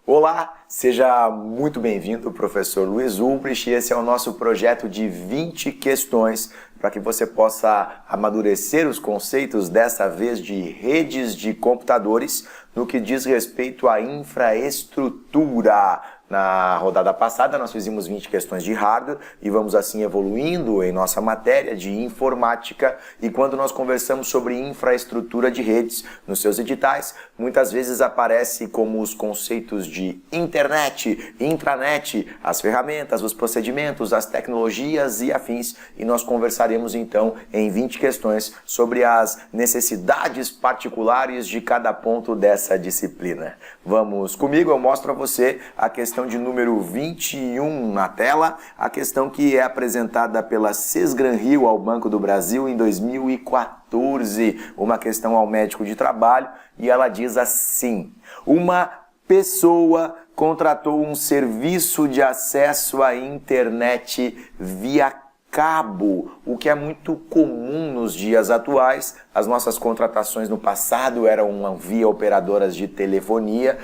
Olá, seja muito bem-vindo, professor Luiz Ulbricht. Esse é o nosso projeto de 20 questões para que você possa amadurecer os conceitos, dessa vez de redes de computadores, no que diz respeito à infraestrutura. Na rodada passada nós fizemos 20 questões de hardware e vamos assim evoluindo em nossa matéria de informática, e quando nós conversamos sobre infraestrutura de redes nos seus editais, muitas vezes aparece como os conceitos de internet, intranet, as ferramentas, os procedimentos, as tecnologias e afins, e nós conversaremos então em 20 questões sobre as necessidades particulares de cada ponto dessa disciplina. Vamos comigo, eu mostro a você a questão de número 21 na tela, a questão que é apresentada pela Sesgran-Rio ao Banco do Brasil em 2014, uma questão ao médico de trabalho, e ela diz assim: uma pessoa contratou um serviço de acesso à internet via cabo, o que é muito comum nos dias atuais. As nossas contratações no passado eram via operadoras de telefonia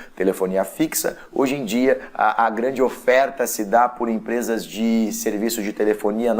fixa. Hoje em dia, a grande oferta se dá por empresas de serviço de telefonia,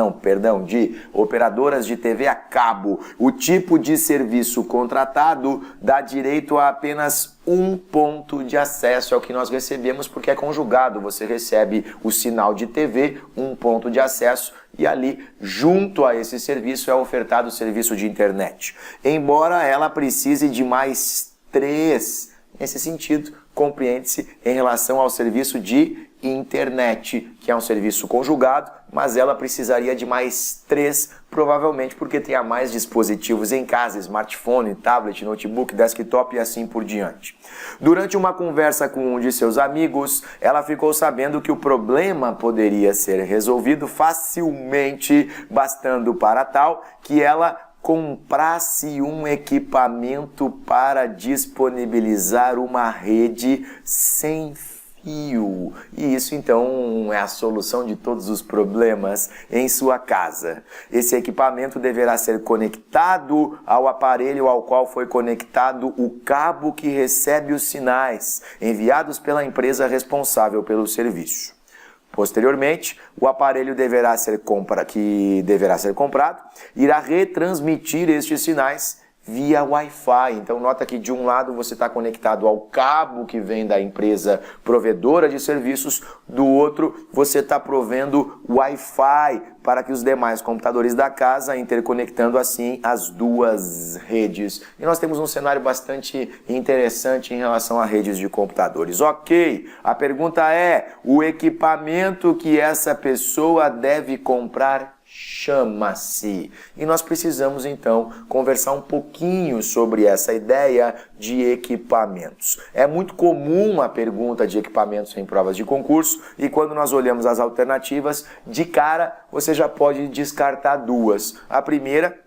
de operadoras de TV a cabo. O tipo de serviço contratado dá direito a apenas um ponto de acesso, é o que nós recebemos, porque é conjugado. Você recebe o sinal de TV, um ponto de acesso, e ali, junto a esse serviço, é ofertado o serviço de internet. Embora ela precise de mais 3, nesse sentido, compreende-se em relação ao serviço de internet, que é um serviço conjugado, mas ela precisaria de mais 3, provavelmente porque tenha mais dispositivos em casa, smartphone, tablet, notebook, desktop e assim por diante. Durante uma conversa com um de seus amigos, ela ficou sabendo que o problema poderia ser resolvido facilmente, bastando para tal que ela comprasse um equipamento para disponibilizar uma rede sem fio. E isso então é a solução de todos os problemas em sua casa. Esse equipamento deverá ser conectado ao aparelho ao qual foi conectado o cabo que recebe os sinais enviados pela empresa responsável pelo serviço. Posteriormente, o aparelho que deverá ser comprado irá retransmitir estes sinais via Wi-Fi. Então nota que de um lado você está conectado ao cabo que vem da empresa provedora de serviços, do outro você está provendo Wi-Fi para que os demais computadores da casa, interconectando assim as duas redes. E nós temos um cenário bastante interessante em relação a redes de computadores. Ok, a pergunta é: o equipamento que essa pessoa deve comprar chama-se. E nós precisamos então conversar um pouquinho sobre essa ideia de equipamentos. É muito comum a pergunta de equipamentos em provas de concurso, e quando nós olhamos as alternativas, de cara você já pode descartar 2. A primeira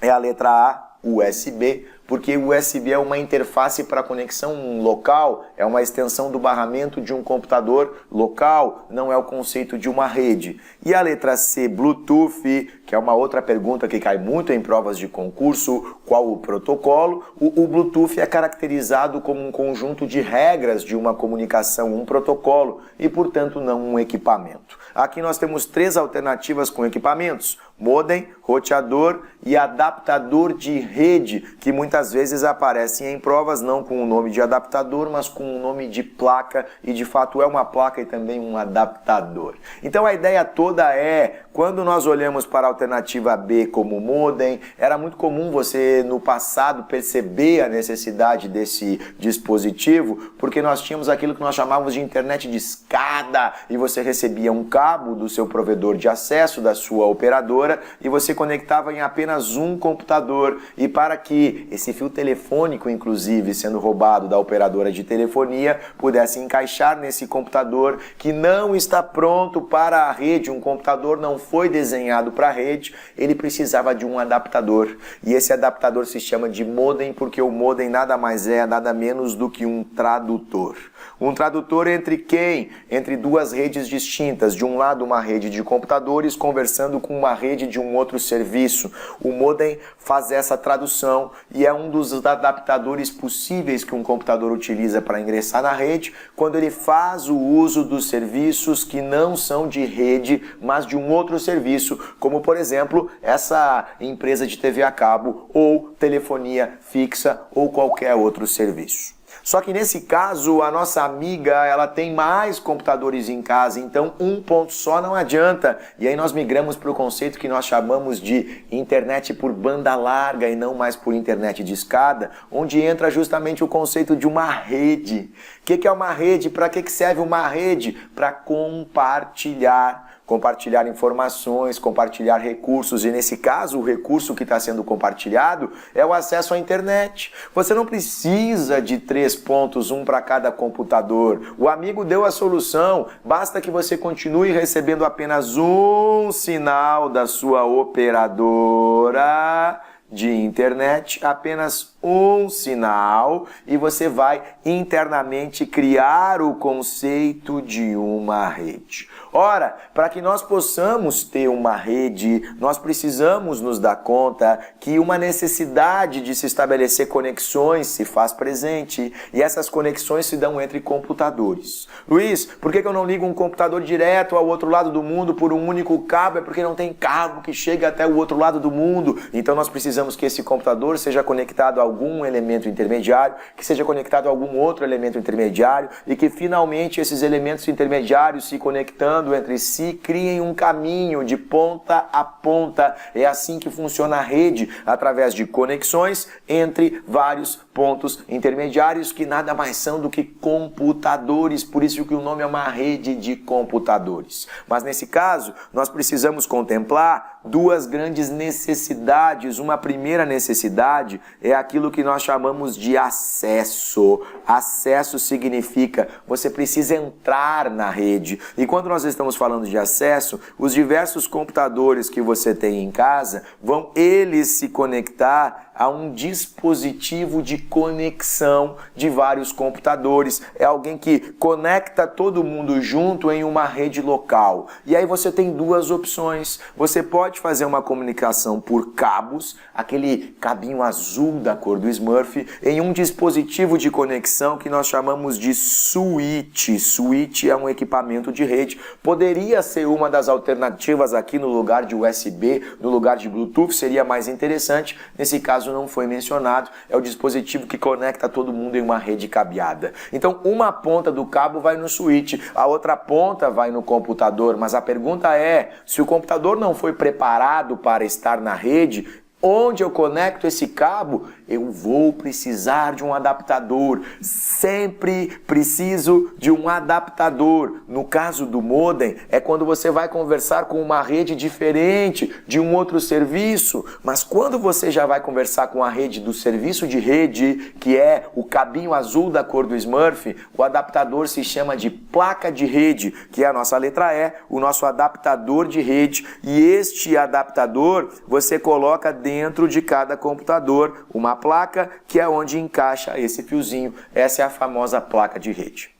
é a letra A, USB, porque o USB é uma interface para conexão local, é uma extensão do barramento de um computador local, não é o conceito de uma rede. E a letra C, Bluetooth, que é uma outra pergunta que cai muito em provas de concurso: qual o protocolo? O Bluetooth é caracterizado como um conjunto de regras de uma comunicação, um protocolo, e portanto não um equipamento. Aqui nós temos 3 alternativas com equipamentos: modem, roteador e adaptador de rede, que muitas vezes aparecem em provas não com o nome de adaptador, mas com o nome de placa, e de fato é uma placa e também um adaptador. Então a ideia toda é, quando nós olhamos para a alternativa B como modem, era muito comum você no passado perceber a necessidade desse dispositivo, porque nós tínhamos aquilo que nós chamávamos de internet de escada, e você recebia um cabo do seu provedor de acesso, da sua operadora, e você conectava em apenas um computador, e para que esse fio telefônico, inclusive sendo roubado da operadora de telefonia, pudesse encaixar nesse computador que não está pronto para a rede, um computador não foi desenhado para a rede, ele precisava de um adaptador. E esse adaptador se chama de modem, porque o modem nada mais é, nada menos do que um tradutor. Um tradutor entre quem? Entre duas redes distintas. De um lado, uma rede de computadores conversando com uma rede de um outro serviço. O modem faz essa tradução e é um dos adaptadores possíveis que um computador utiliza para ingressar na rede quando ele faz o uso dos serviços que não são de rede, mas de um outro serviço, como por exemplo, essa empresa de TV a cabo ou telefonia fixa ou qualquer outro serviço. Só que nesse caso, a nossa amiga, ela tem mais computadores em casa, então um ponto só não adianta. E aí nós migramos para o conceito que nós chamamos de internet por banda larga e não mais por internet de escada, onde entra justamente o conceito de uma rede. O que é uma rede? Para que serve uma rede? Para compartilhar informações, compartilhar recursos, e nesse caso o recurso que está sendo compartilhado é o acesso à internet. Você não precisa de 3 pontos, um para cada computador. O amigo deu a solução, basta que você continue recebendo apenas um sinal da sua operadora de internet, apenas um sinal, e você vai internamente criar o conceito de uma rede. Ora, para que nós possamos ter uma rede, nós precisamos nos dar conta que uma necessidade de se estabelecer conexões se faz presente, e essas conexões se dão entre computadores. Luiz, por que eu não ligo um computador direto ao outro lado do mundo por um único cabo? É porque não tem cabo que chegue até o outro lado do mundo. Então nós precisamos que esse computador seja conectado a algum elemento intermediário, que seja conectado a algum outro elemento intermediário, e que finalmente esses elementos intermediários se conectando entre si criem um caminho de ponta a ponta. É assim que funciona a rede, através de conexões entre vários pontos intermediários que nada mais são do que computadores, por isso que o nome é uma rede de computadores. Mas nesse caso, nós precisamos contemplar duas grandes necessidades. Uma primeira necessidade é aquilo que nós chamamos de acesso. Acesso significa você precisa entrar na rede. E quando nós estamos falando de acesso, os diversos computadores que você tem em casa vão eles se conectar a um dispositivo de conexão de vários computadores. É alguém que conecta todo mundo junto em uma rede local. E aí você tem duas opções. Você pode fazer uma comunicação por cabos, aquele cabinho azul da cor do Smurf, em um dispositivo de conexão que nós chamamos de switch. Switch é um equipamento de rede. Poderia ser uma das alternativas aqui no lugar de USB, no lugar de Bluetooth, seria mais interessante. Nesse caso não foi mencionado, é o dispositivo que conecta todo mundo em uma rede cabeada. Então uma ponta do cabo vai no switch, a outra ponta vai no computador, mas a pergunta é, se o computador não foi preparado para estar na rede, onde eu conecto esse cabo, eu vou precisar de um adaptador. Sempre preciso de um adaptador. No caso do modem, é quando você vai conversar com uma rede diferente de um outro serviço. Mas quando você já vai conversar com a rede do serviço de rede, que é o cabinho azul da cor do Smurf, o adaptador se chama de placa de rede, que é a nossa letra E, o nosso adaptador de rede. E este adaptador você coloca dentro de cada computador uma placa, que é onde encaixa esse fiozinho. Essa é a famosa placa de rede.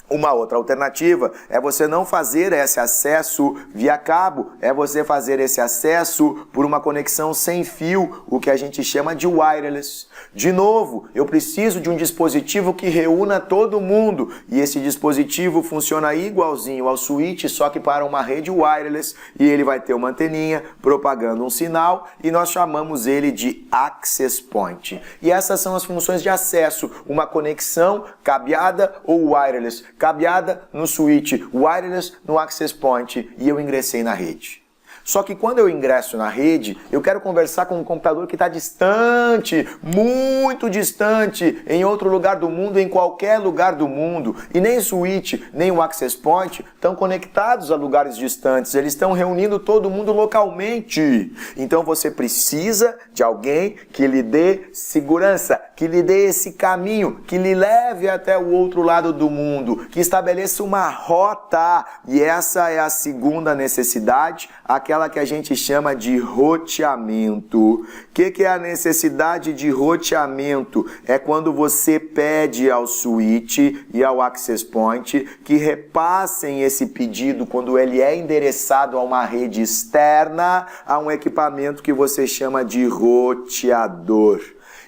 Uma outra alternativa é você não fazer esse acesso via cabo, é você fazer esse acesso por uma conexão sem fio, o que a gente chama de wireless. De novo, eu preciso de um dispositivo que reúna todo mundo, e esse dispositivo funciona igualzinho ao switch, só que para uma rede wireless, e ele vai ter uma anteninha propagando um sinal, e nós chamamos ele de access point. E essas são as funções de acesso, uma conexão cabeada ou wireless. Cabeada no switch, wireless no access point, e eu ingressei na rede. Só que quando eu ingresso na rede, eu quero conversar com um computador que está distante, muito distante, em outro lugar do mundo, em qualquer lugar do mundo. E nem o switch, nem o access point estão conectados a lugares distantes, eles estão reunindo todo mundo localmente. Então você precisa de alguém que lhe dê segurança, que lhe dê esse caminho, que lhe leve até o outro lado do mundo, que estabeleça uma rota. E essa é a segunda necessidade, aquela aquela que a gente chama de roteamento. O que é a necessidade de roteamento? É quando você pede ao switch e ao access point que repassem esse pedido quando ele é endereçado a uma rede externa, a um equipamento que você chama de roteador.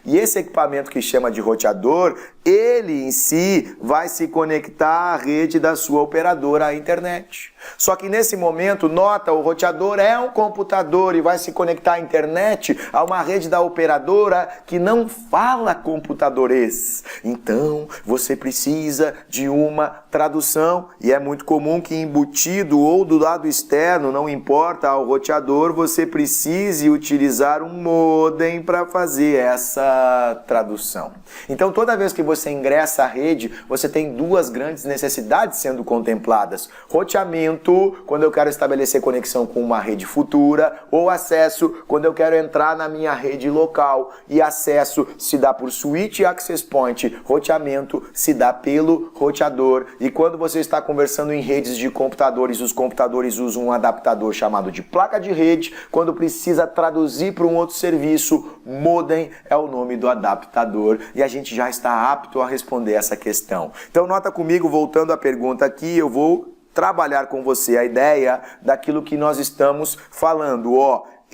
E esse equipamento que chama de roteador, ele em si vai se conectar à rede da sua operadora, à internet. Só que nesse momento, nota, o roteador é um computador e vai se conectar à internet a uma rede da operadora que não fala computadores. Então, você precisa de uma tradução e é muito comum que embutido ou do lado externo, não importa, ao roteador, você precise utilizar um modem para fazer essa tradução. Então, toda vez que você ingressa à rede, você tem duas grandes necessidades sendo contempladas. Roteamento, quando eu quero estabelecer conexão com uma rede futura, ou acesso, quando eu quero entrar na minha rede local. E acesso se dá por switch e access point. Roteamento se dá pelo roteador. E quando você está conversando em redes de computadores, os computadores usam um adaptador chamado de placa de rede. Quando precisa traduzir para um outro serviço, modem é o nome do adaptador. E a gente já está apto a responder essa questão. Então nota comigo, voltando à pergunta aqui, eu vou trabalhar com você a ideia daquilo que nós estamos falando.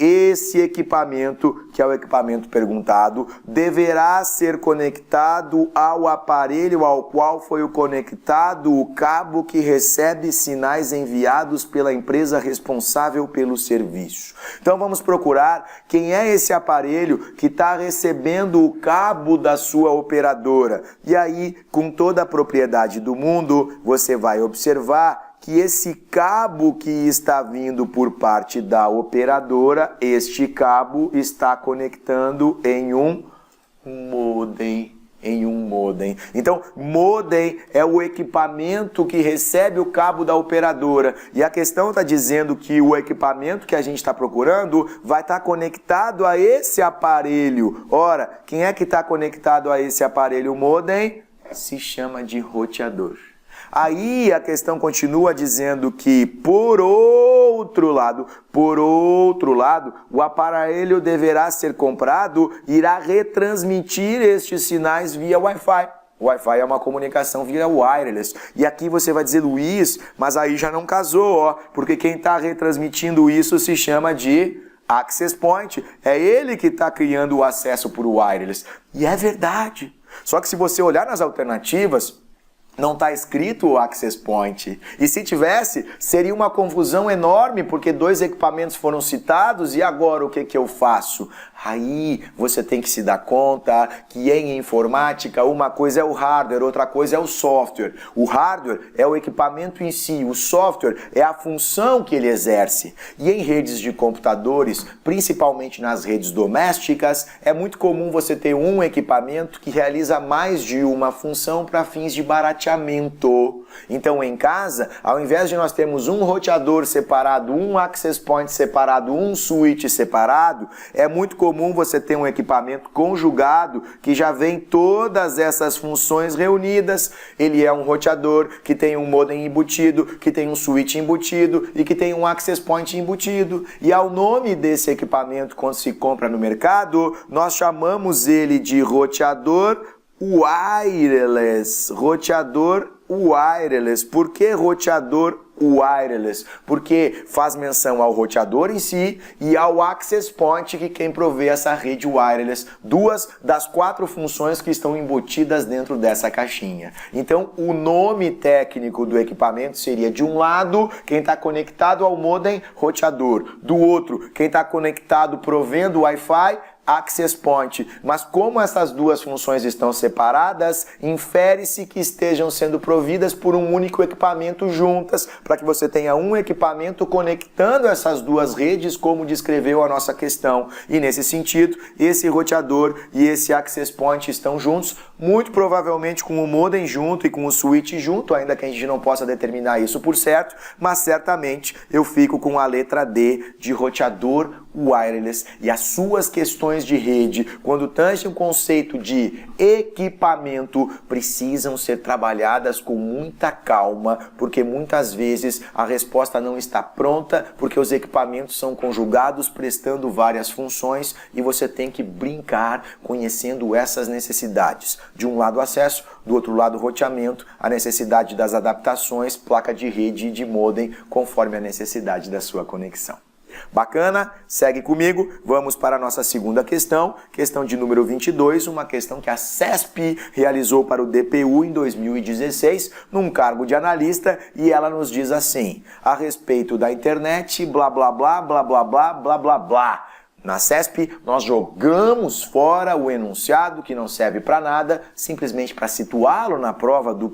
Esse equipamento, que é o equipamento perguntado, deverá ser conectado ao aparelho ao qual foi conectado o cabo que recebe sinais enviados pela empresa responsável pelo serviço. Então vamos procurar quem é esse aparelho que está recebendo o cabo da sua operadora. E aí, com toda a propriedade do mundo, você vai observar que esse cabo que está vindo por parte da operadora, este cabo está conectando em um modem. Então, modem é o equipamento que recebe o cabo da operadora. E a questão está dizendo que o equipamento que a gente está procurando vai estar conectado a esse aparelho. Ora, quem é que está conectado a esse aparelho modem? Se chama de roteador. Aí a questão continua dizendo que, por outro lado, o aparelho deverá ser comprado e irá retransmitir estes sinais via Wi-Fi. O Wi-Fi é uma comunicação via wireless. E aqui você vai dizer, Luiz, mas aí já não casou, porque quem está retransmitindo isso se chama de access point. É ele que está criando o acesso por wireless. E é verdade. Só que se você olhar nas alternativas, não está escrito o access point. E se tivesse, seria uma confusão enorme, porque dois equipamentos foram citados e agora o que eu faço? Aí você tem que se dar conta que em informática uma coisa é o hardware, outra coisa é o software. O hardware é o equipamento em si, o software é a função que ele exerce. E em redes de computadores, principalmente nas redes domésticas, é muito comum você ter um equipamento que realiza mais de uma função para fins de barateamento. Então em casa, ao invés de nós termos um roteador separado, um access point separado, um switch separado, é muito comum você ter um equipamento conjugado que já vem todas essas funções reunidas. Ele é um roteador que tem um modem embutido, que tem um switch embutido e que tem um access point embutido. E ao nome desse equipamento, quando se compra no mercado, nós chamamos ele de roteador wireless. Roteador wireless. Por que roteador wireless? Porque faz menção ao roteador em si e ao access point, que quem provê essa rede wireless. Duas das 4 funções que estão embutidas dentro dessa caixinha. Então, o nome técnico do equipamento seria, de um lado, quem está conectado ao modem, roteador. Do outro, quem está conectado provendo Wi-Fi, access point. Mas como essas duas funções estão separadas, infere-se que estejam sendo providas por um único equipamento juntas, para que você tenha um equipamento conectando essas duas redes, como descreveu a nossa questão. E nesse sentido, esse roteador e esse access point estão juntos, muito provavelmente com o modem junto e com o switch junto, ainda que a gente não possa determinar isso por certo, mas certamente eu fico com a letra D de roteador wireless e as suas questões de rede, quando tangem o conceito de equipamento, precisam ser trabalhadas com muita calma, porque muitas vezes a resposta não está pronta, porque os equipamentos são conjugados prestando várias funções e você tem que brincar conhecendo essas necessidades. De um lado acesso, do outro lado roteamento, a necessidade das adaptações, placa de rede e de modem, conforme a necessidade da sua conexão. Bacana? Segue comigo, vamos para a nossa segunda questão de número 22, uma questão que a CESP realizou para o DPU em 2016, num cargo de analista, e ela nos diz assim: a respeito da internet, blá blá blá, blá blá blá, blá blá blá. Na CESP, nós jogamos fora o enunciado que não serve para nada, simplesmente para situá-lo na prova do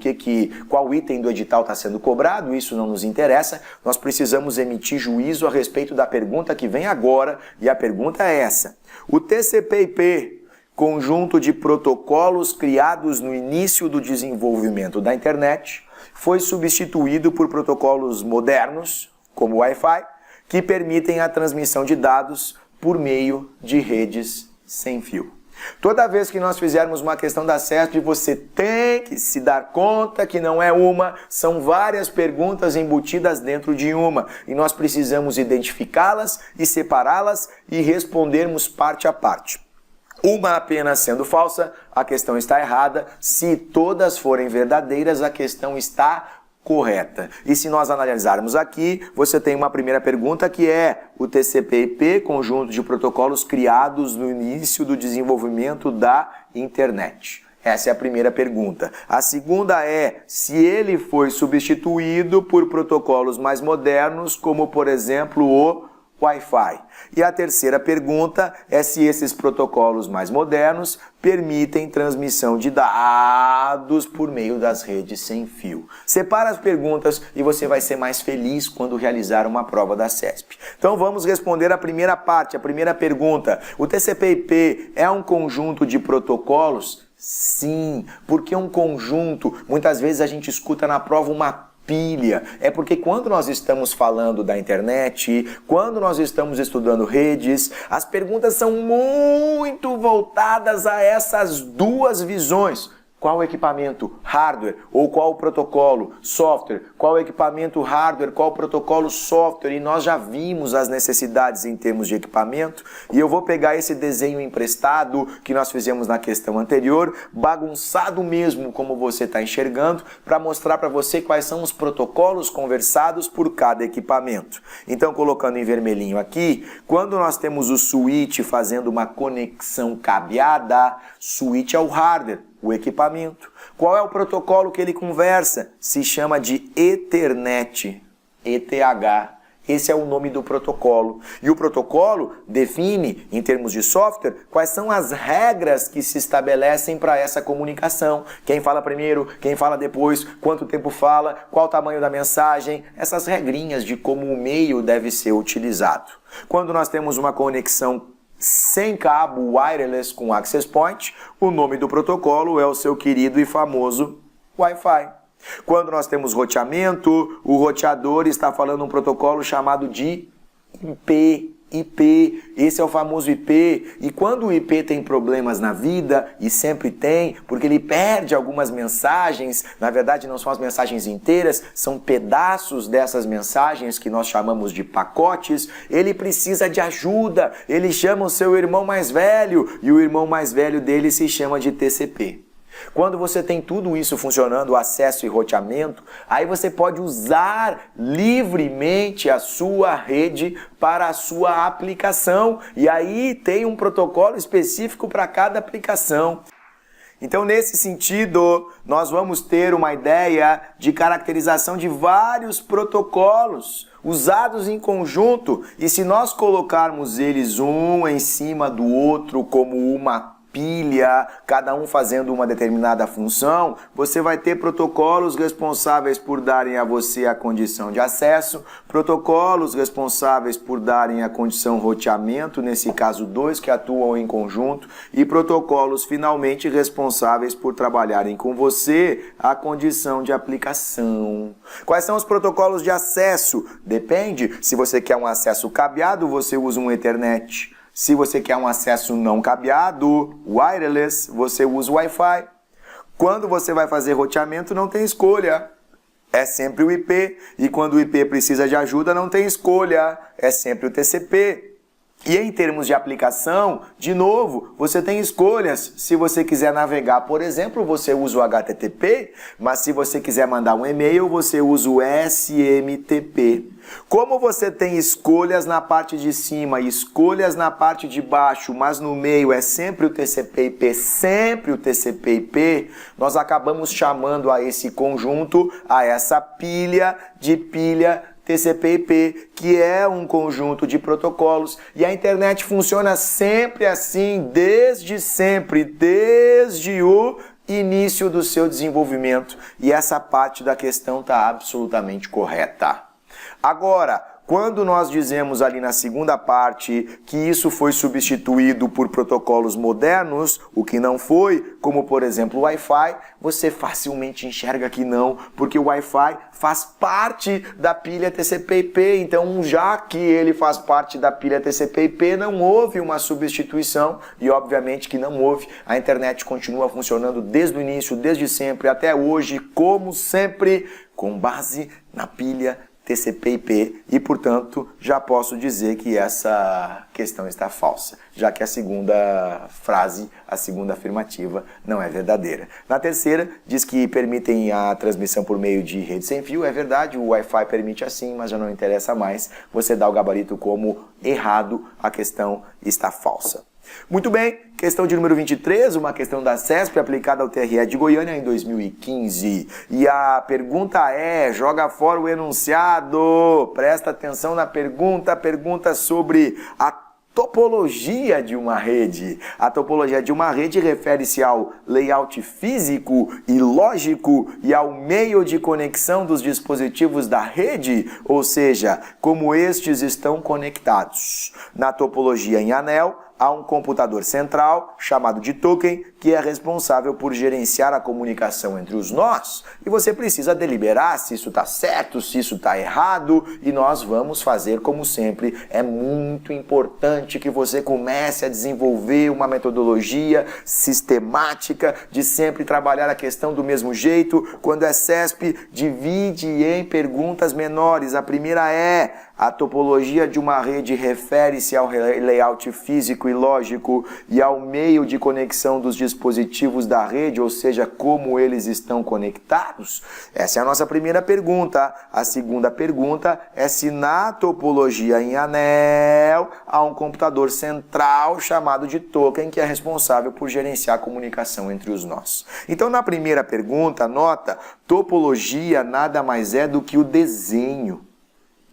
qual item do edital está sendo cobrado, isso não nos interessa. Nós precisamos emitir juízo a respeito da pergunta que vem agora, e a pergunta é essa: o TCP/IP, conjunto de protocolos criados no início do desenvolvimento da internet, foi substituído por protocolos modernos, como o Wi-Fi, que permitem a transmissão de dados por meio de redes sem fio. Toda vez que nós fizermos uma questão da CESP, você tem que se dar conta que não é uma, são várias perguntas embutidas dentro de uma, e nós precisamos identificá-las e separá-las e respondermos parte a parte. Uma apenas sendo falsa, a questão está errada. Se todas forem verdadeiras, a questão está correta. E se nós analisarmos aqui, você tem uma primeira pergunta que é o TCP/IP, conjunto de protocolos criados no início do desenvolvimento da internet. Essa é a primeira pergunta. A segunda é se ele foi substituído por protocolos mais modernos, como por exemplo o Wi-Fi. E a terceira pergunta é se esses protocolos mais modernos permitem transmissão de dados por meio das redes sem fio. Separa as perguntas e você vai ser mais feliz quando realizar uma prova da CESP. Então vamos responder a primeira parte, a primeira pergunta. O TCP/IP é um conjunto de protocolos? Sim, porque um conjunto, muitas vezes a gente escuta na prova uma pilha. É porque quando nós estamos falando da internet, quando nós estamos estudando redes, as perguntas são muito voltadas a essas duas visões. Qual equipamento? Hardware. Ou qual protocolo? Software. Qual equipamento? Hardware. Qual protocolo? Software. E nós já vimos as necessidades em termos de equipamento. E eu vou pegar esse desenho emprestado que nós fizemos na questão anterior, bagunçado mesmo como você está enxergando, para mostrar para você quais são os protocolos conversados por cada equipamento. Então, colocando em vermelhinho aqui, quando nós temos o switch fazendo uma conexão cabeada, switch é o hardware, o equipamento. Qual é o protocolo que ele conversa? Se chama de Ethernet, ETH. Esse é o nome do protocolo. E o protocolo define, em termos de software, quais são as regras que se estabelecem para essa comunicação. Quem fala primeiro, quem fala depois, quanto tempo fala, qual o tamanho da mensagem, essas regrinhas de como o meio deve ser utilizado. Quando nós temos uma conexão sem cabo wireless com access point, o nome do protocolo é o seu querido e famoso Wi-Fi. Quando nós temos roteamento, o roteador está falando um protocolo chamado de IP. Esse é o famoso IP. E quando o IP tem problemas na vida, e sempre tem, porque ele perde algumas mensagens, na verdade não são as mensagens inteiras, são pedaços dessas mensagens que nós chamamos de pacotes, ele precisa de ajuda, ele chama o seu irmão mais velho, e o irmão mais velho dele se chama de TCP. Quando você tem tudo isso funcionando, acesso e roteamento, aí você pode usar livremente a sua rede para a sua aplicação. E aí tem um protocolo específico para cada aplicação. Então, nesse sentido, nós vamos ter uma ideia de caracterização de vários protocolos usados em conjunto. E se nós colocarmos eles um em cima do outro como uma pilha, cada um fazendo uma determinada função, você vai ter protocolos responsáveis por darem a você a condição de acesso, protocolos responsáveis por darem a condição roteamento, nesse caso 2 que atuam em conjunto, e protocolos finalmente responsáveis por trabalharem com você a condição de aplicação. Quais são os protocolos de acesso? Depende. Se você quer um acesso cabeado, você usa um Ethernet. Se você quer um acesso não cabeado, wireless, você usa o Wi-Fi. Quando você vai fazer roteamento, não tem escolha. É sempre o IP. E quando o IP precisa de ajuda, não tem escolha. É sempre o TCP. E em termos de aplicação, de novo, você tem escolhas. Se você quiser navegar, por exemplo, você usa o HTTP, mas se você quiser mandar um e-mail, você usa o SMTP. Como você tem escolhas na parte de cima e escolhas na parte de baixo, mas no meio é sempre o TCP/IP, sempre o TCP/IP, nós acabamos chamando a esse conjunto, a essa pilha de pilha TCP/IP, que é um conjunto de protocolos, e a internet funciona sempre assim, desde sempre, desde o início do seu desenvolvimento, e essa parte da questão está absolutamente correta. Agora, quando nós dizemos ali na segunda parte que isso foi substituído por protocolos modernos, o que não foi, como por exemplo o Wi-Fi, você facilmente enxerga que não, porque o Wi-Fi faz parte da pilha TCP/IP, então já que ele faz parte da pilha TCP/IP, não houve uma substituição e obviamente que não houve. A internet continua funcionando desde o início, desde sempre, até hoje, como sempre, com base na pilha TCP/IP e, portanto, já posso dizer que essa questão está falsa, já que a segunda frase, a segunda afirmativa, não é verdadeira. Na terceira, diz que permitem a transmissão por meio de rede sem fio. É verdade, o Wi-Fi permite assim, mas já não interessa mais. Você dá o gabarito como errado, a questão está falsa. Muito bem, questão de número 23, uma questão da CESP aplicada ao TRE de Goiânia em 2015. E a pergunta é, joga fora o enunciado, presta atenção na pergunta sobre a topologia de uma rede. A topologia de uma rede refere-se ao layout físico e lógico e ao meio de conexão dos dispositivos da rede, ou seja, como estes estão conectados. Na topologia em anel, há um computador central, chamado de token, que é responsável por gerenciar a comunicação entre os nós. E você precisa deliberar se isso está certo, se isso está errado, e nós vamos fazer como sempre. É muito importante que você comece a desenvolver uma metodologia sistemática de sempre trabalhar a questão do mesmo jeito. Quando é CESP, divide em perguntas menores. A primeira é: a topologia de uma rede refere-se ao layout físico e lógico e ao meio de conexão dos dispositivos da rede, ou seja, como eles estão conectados? Essa é a nossa primeira pergunta. A segunda pergunta é se na topologia em anel há um computador central chamado de token que é responsável por gerenciar a comunicação entre os nós. Então, na primeira pergunta, nota, topologia nada mais é do que o desenho.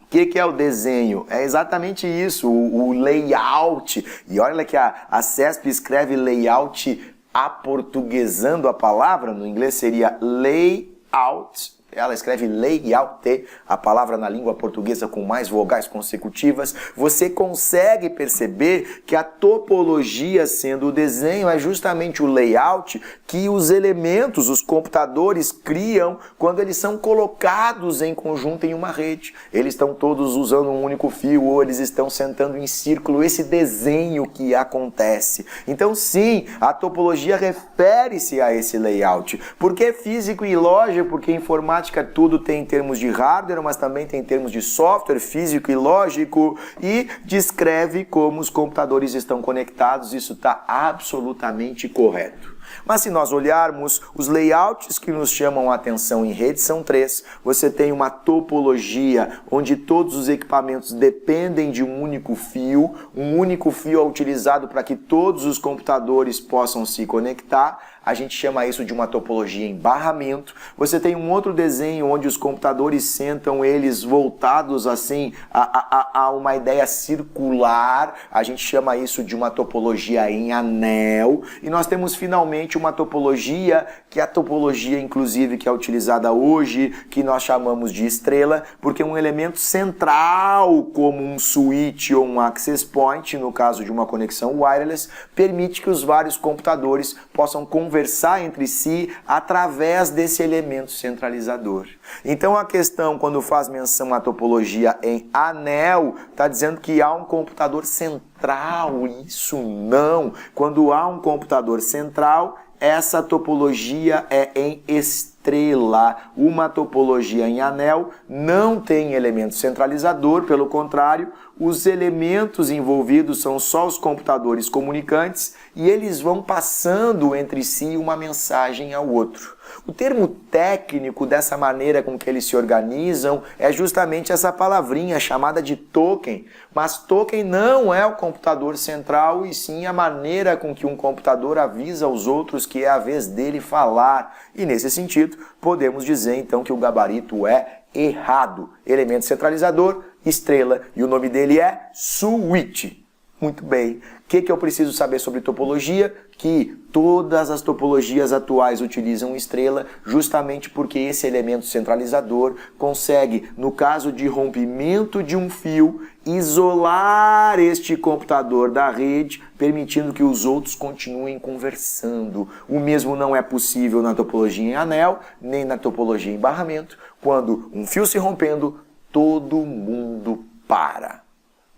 O que é o desenho? É exatamente isso, o layout. E olha que a CESP escreve layout aportuguesando a palavra, no inglês seria layout. Ela escreve layout, a palavra na língua portuguesa com mais vogais consecutivas. Você consegue perceber que a topologia, sendo o desenho, é justamente o layout que os elementos, os computadores criam quando eles são colocados em conjunto em uma rede. Eles estão todos usando um único fio ou eles estão sentando em círculo, esse desenho que acontece. Então sim, a topologia refere-se a esse layout. Por que físico e lógico? Porque informática tudo tem em termos de hardware, mas também tem em termos de software, físico e lógico, e descreve como os computadores estão conectados. Isso está absolutamente correto. Mas se nós olharmos, os layouts que nos chamam a atenção em rede são 3. Você tem uma topologia onde todos os equipamentos dependem de um único fio é utilizado para que todos os computadores possam se conectar. A gente chama isso de uma topologia em barramento. Você tem um outro desenho onde os computadores sentam eles voltados assim a uma ideia circular. A gente chama isso de uma topologia em anel. E nós temos finalmente uma topologia, que é a topologia inclusive que é utilizada hoje, que nós chamamos de estrela, porque um elemento central como um switch ou um access point, no caso de uma conexão wireless, permite que os vários computadores possam conversar entre si através desse elemento centralizador. Então a questão, quando faz menção à topologia em anel, está dizendo que há um computador central. Isso não. Quando há um computador central, essa topologia é em estrela. Uma topologia em anel não tem elemento centralizador, pelo contrário, os elementos envolvidos são só os computadores comunicantes e eles vão passando entre si uma mensagem ao outro. O termo técnico dessa maneira com que eles se organizam é justamente essa palavrinha chamada de token, mas token não é o computador central e sim a maneira com que um computador avisa aos outros que é a vez dele falar. E nesse sentido, podemos dizer então que o gabarito é errado. Elemento centralizador, estrela, e o nome dele é switch. Muito bem. O que eu preciso saber sobre topologia? Que todas as topologias atuais utilizam estrela justamente porque esse elemento centralizador consegue, no caso de rompimento de um fio, isolar este computador da rede, permitindo que os outros continuem conversando. O mesmo não é possível na topologia em anel, nem na topologia em barramento. Quando um fio se rompendo, todo mundo para.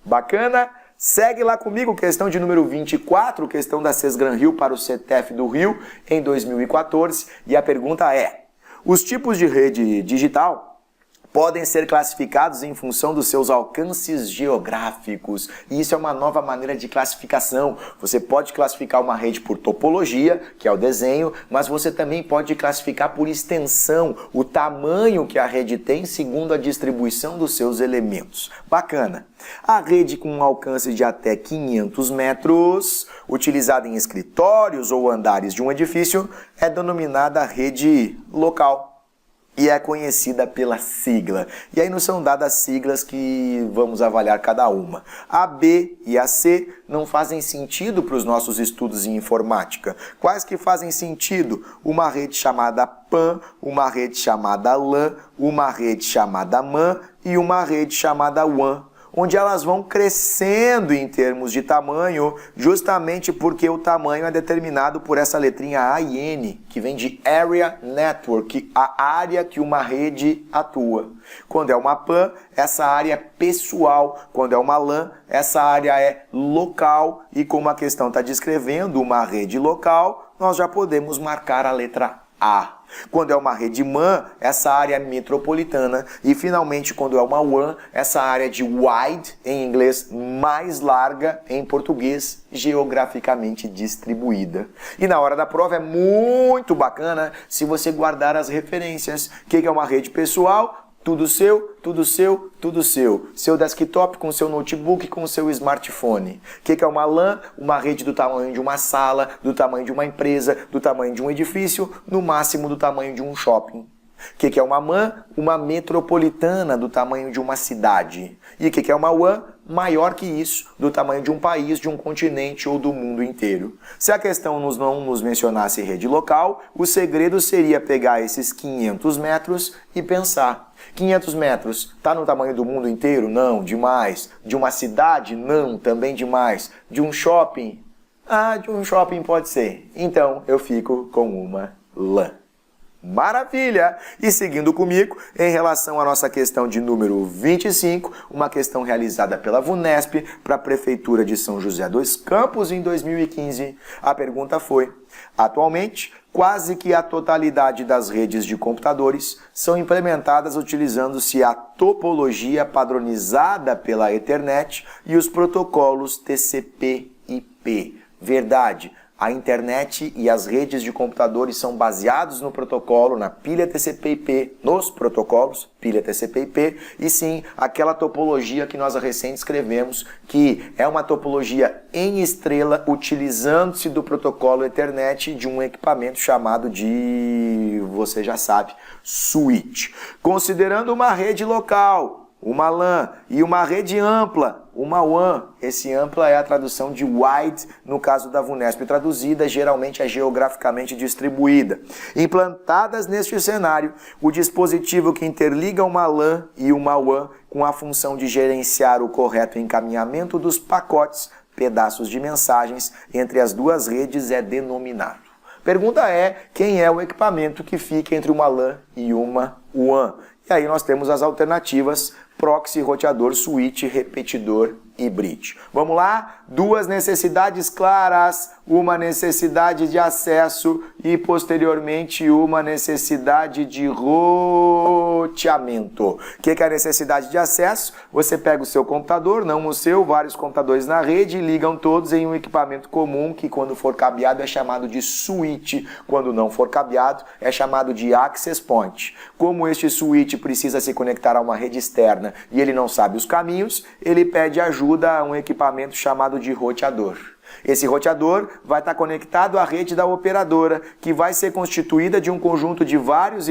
Bacana? Segue lá comigo, questão de número 24, questão da Sesgran Rio para o CETEF do Rio em 2014. E a pergunta é: os tipos de rede digital podem ser classificados em função dos seus alcances geográficos. E isso é uma nova maneira de classificação. Você pode classificar uma rede por topologia, que é o desenho, mas você também pode classificar por extensão, o tamanho que a rede tem segundo a distribuição dos seus elementos. Bacana. A rede com um alcance de até 500 metros, utilizada em escritórios ou andares de um edifício, é denominada rede local. E é conhecida pela sigla. E aí nos são dadas siglas que vamos avaliar cada uma. A B e a C não fazem sentido para os nossos estudos em informática. Quais que fazem sentido? Uma rede chamada PAN, uma rede chamada LAN, uma rede chamada MAN e uma rede chamada WAN, onde elas vão crescendo em termos de tamanho, justamente porque o tamanho é determinado por essa letrinha A e N, que vem de Area Network, a área que uma rede atua. Quando é uma PAN, essa área é pessoal. Quando é uma LAN, essa área é local. E como a questão está descrevendo uma rede local, nós já podemos marcar a letra A. Quando é uma rede MAN, essa área é metropolitana. E finalmente, quando é uma WAN, essa área de wide, em inglês, mais larga, em português, geograficamente distribuída. E na hora da prova é muito bacana se você guardar as referências. O que é uma rede pessoal? Tudo seu, tudo seu, tudo seu. Seu desktop com seu notebook, com seu smartphone. O que é uma LAN? Uma rede do tamanho de uma sala, do tamanho de uma empresa, do tamanho de um edifício, no máximo do tamanho de um shopping. O que é uma MAN? Uma metropolitana, do tamanho de uma cidade. E o que é uma WAN? Maior que isso, do tamanho de um país, de um continente ou do mundo inteiro. Se a questão não nos mencionasse rede local, o segredo seria pegar esses 500 metros e pensar: 500 metros, está no tamanho do mundo inteiro? Não, demais. De uma cidade? Não, também demais. De um shopping? Ah, de um shopping pode ser. Então eu fico com uma LAN. Maravilha! E seguindo comigo, em relação à nossa questão de número 25, uma questão realizada pela VUNESP para a Prefeitura de São José dos Campos em 2015, a pergunta foi: atualmente, quase que a totalidade das redes de computadores são implementadas utilizando-se a topologia padronizada pela Ethernet e os protocolos TCP/IP. Verdade. A internet e as redes de computadores são baseados no protocolo, na pilha TCP/IP, nos protocolos, pilha TCP/IP, e sim, aquela topologia que nós recém escrevemos, que é uma topologia em estrela, utilizando-se do protocolo Ethernet de um equipamento chamado de, você já sabe, switch. Considerando uma rede local, uma LAN, e uma rede ampla, uma WAN. Esse ampla é a tradução de wide, no caso da VUNESP traduzida, geralmente é geograficamente distribuída. Implantadas neste cenário, o dispositivo que interliga uma LAN e uma WAN com a função de gerenciar o correto encaminhamento dos pacotes, pedaços de mensagens, entre as duas redes é denominado. Pergunta é, quem é o equipamento que fica entre uma LAN e uma WAN? E aí nós temos as alternativas: proxy, roteador, switch, repetidor e bridge. Vamos lá? Duas necessidades claras, uma necessidade de acesso e posteriormente uma necessidade de roteamento. O que é a necessidade de acesso? Você pega o seu computador, não o seu, vários computadores na rede, e ligam todos em um equipamento comum que, quando for cabeado, é chamado de switch. Quando não for cabeado, é chamado de access point. Como este switch precisa se conectar a uma rede externa e ele não sabe os caminhos, ele pede ajuda a um equipamento chamado de roteador. Esse roteador vai estar conectado à rede da operadora, que vai ser constituída de um conjunto de vários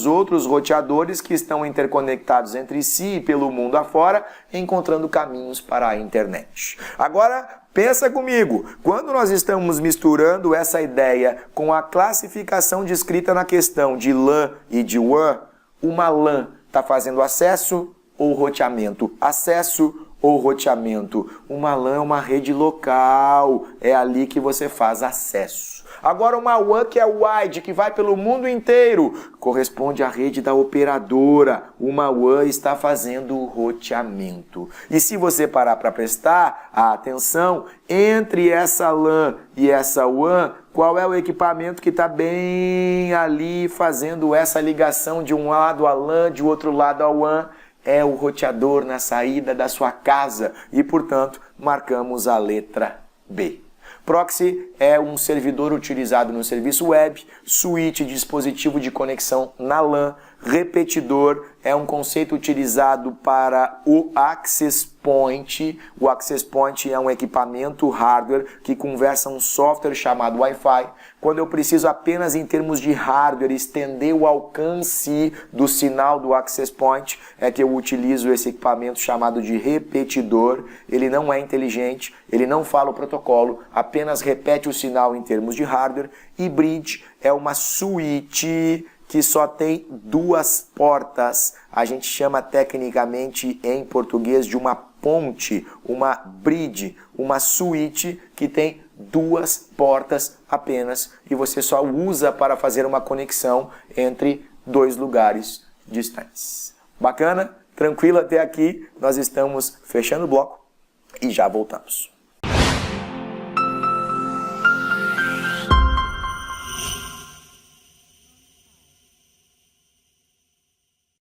outros roteadores que estão interconectados entre si e pelo mundo afora, encontrando caminhos para a internet. Agora, pensa comigo, quando nós estamos misturando essa ideia com a classificação descrita na questão de LAN e de WAN, uma LAN está fazendo acesso ou roteamento? Acesso ou roteamento? Uma LAN é uma rede local, é ali que você faz acesso. Agora uma WAN, que é wide, que vai pelo mundo inteiro, corresponde à rede da operadora. Uma WAN está fazendo o roteamento. E se você parar para prestar atenção, entre essa LAN e essa WAN, qual é o equipamento que está bem ali fazendo essa ligação de um lado a LAN, de outro lado a WAN? É o roteador na saída da sua casa e, portanto, marcamos a letra B. Proxy é um servidor utilizado no serviço web, switch, dispositivo de conexão na LAN, repetidor é um conceito utilizado para o access point. O access point é um equipamento hardware que conversa um software chamado Wi-Fi. Quando eu preciso apenas, em termos de hardware, estender o alcance do sinal do access point, é que eu utilizo esse equipamento chamado de repetidor. Ele não é inteligente, ele não fala o protocolo, apenas repete o sinal em termos de hardware. E bridge é uma switch que só tem duas portas. A gente chama tecnicamente em português de uma ponte, uma bridge, uma switch que tem duas portas apenas e você só usa para fazer uma conexão entre dois lugares distantes. Bacana? Tranquilo até aqui? Nós estamos fechando o bloco e já voltamos.